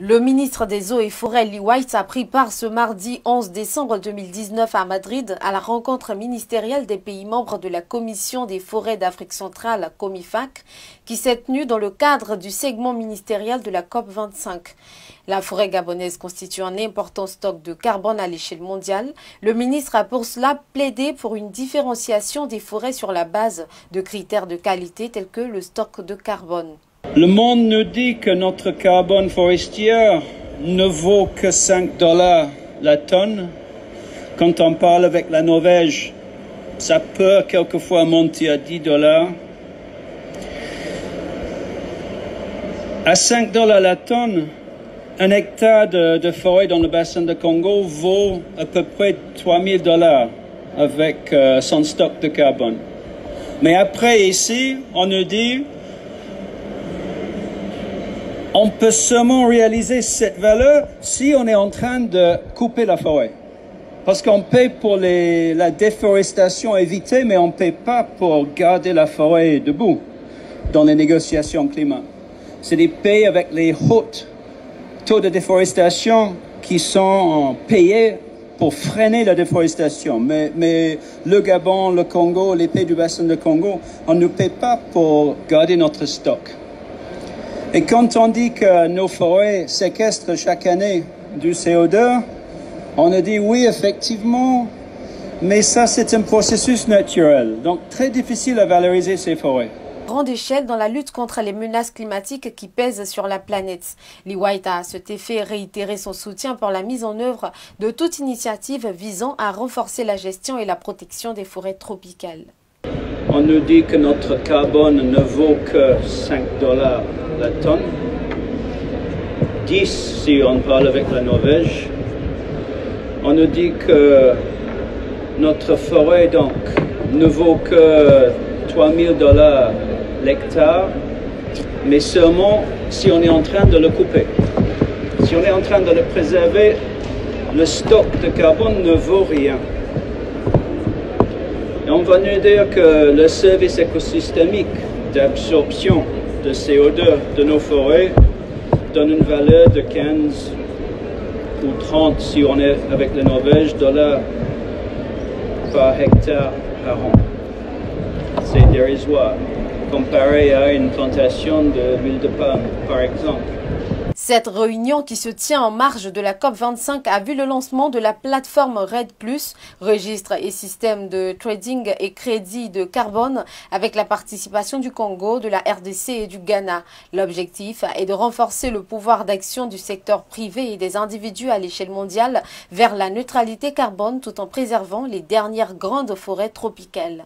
Le ministre des Eaux et Forêts, Lee White, a pris part ce mardi 11 décembre 2019 à Madrid à la rencontre ministérielle des pays membres de la Commission des forêts d'Afrique centrale, COMIFAC, qui s'est tenue dans le cadre du segment ministériel de la COP25. La forêt gabonaise constitue un important stock de carbone à l'échelle mondiale. Le ministre a pour cela plaidé pour une différenciation des forêts sur la base de critères de qualité tels que le stock de carbone. Le monde nous dit que notre carbone forestier ne vaut que 5 $ la tonne. Quand on parle avec la Norvège, ça peut quelquefois monter à 10 $. À 5 $ la tonne, un hectare de forêt dans le bassin de Congo vaut à peu près 3 000 $ avec son stock de carbone. Mais après ici, on nous dit on peut seulement réaliser cette valeur si on est en train de couper la forêt. Parce qu'on paie pour la déforestation évitée, mais on ne paie pas pour garder la forêt debout dans les négociations climat. C'est des pays avec les hauts taux de déforestation qui sont payés pour freiner la déforestation. Mais le Gabon, le Congo, les pays du bassin de Congo, on ne paie pas pour garder notre stock. Et quand on dit que nos forêts séquestrent chaque année du CO2, on a dit oui, effectivement, mais ça c'est un processus naturel, donc très difficile à valoriser ces forêts. Grande échelle dans la lutte contre les menaces climatiques qui pèsent sur la planète. Lee White a à cet effet réitéré son soutien pour la mise en œuvre de toute initiative visant à renforcer la gestion et la protection des forêts tropicales. On nous dit que notre carbone ne vaut que 5 $ la tonne, 10 si on parle avec la Norvège. On nous dit que notre forêt donc ne vaut que 3 000 $ l'hectare, mais seulement si on est en train de le couper. Si on est en train de le préserver, le stock de carbone ne vaut rien. Et on va nous dire que le service écosystémique d'absorption de CO2 de nos forêts donne une valeur de 15 ou 30, si on est avec la Norvège, $ par hectare par an. C'est dérisoire, comparé à une plantation d'huile de palme, par exemple. Cette réunion qui se tient en marge de la COP25 a vu le lancement de la plateforme REDD+, registre et système de trading et crédit de carbone, avec la participation du Congo, de la RDC et du Ghana. L'objectif est de renforcer le pouvoir d'action du secteur privé et des individus à l'échelle mondiale vers la neutralité carbone tout en préservant les dernières grandes forêts tropicales.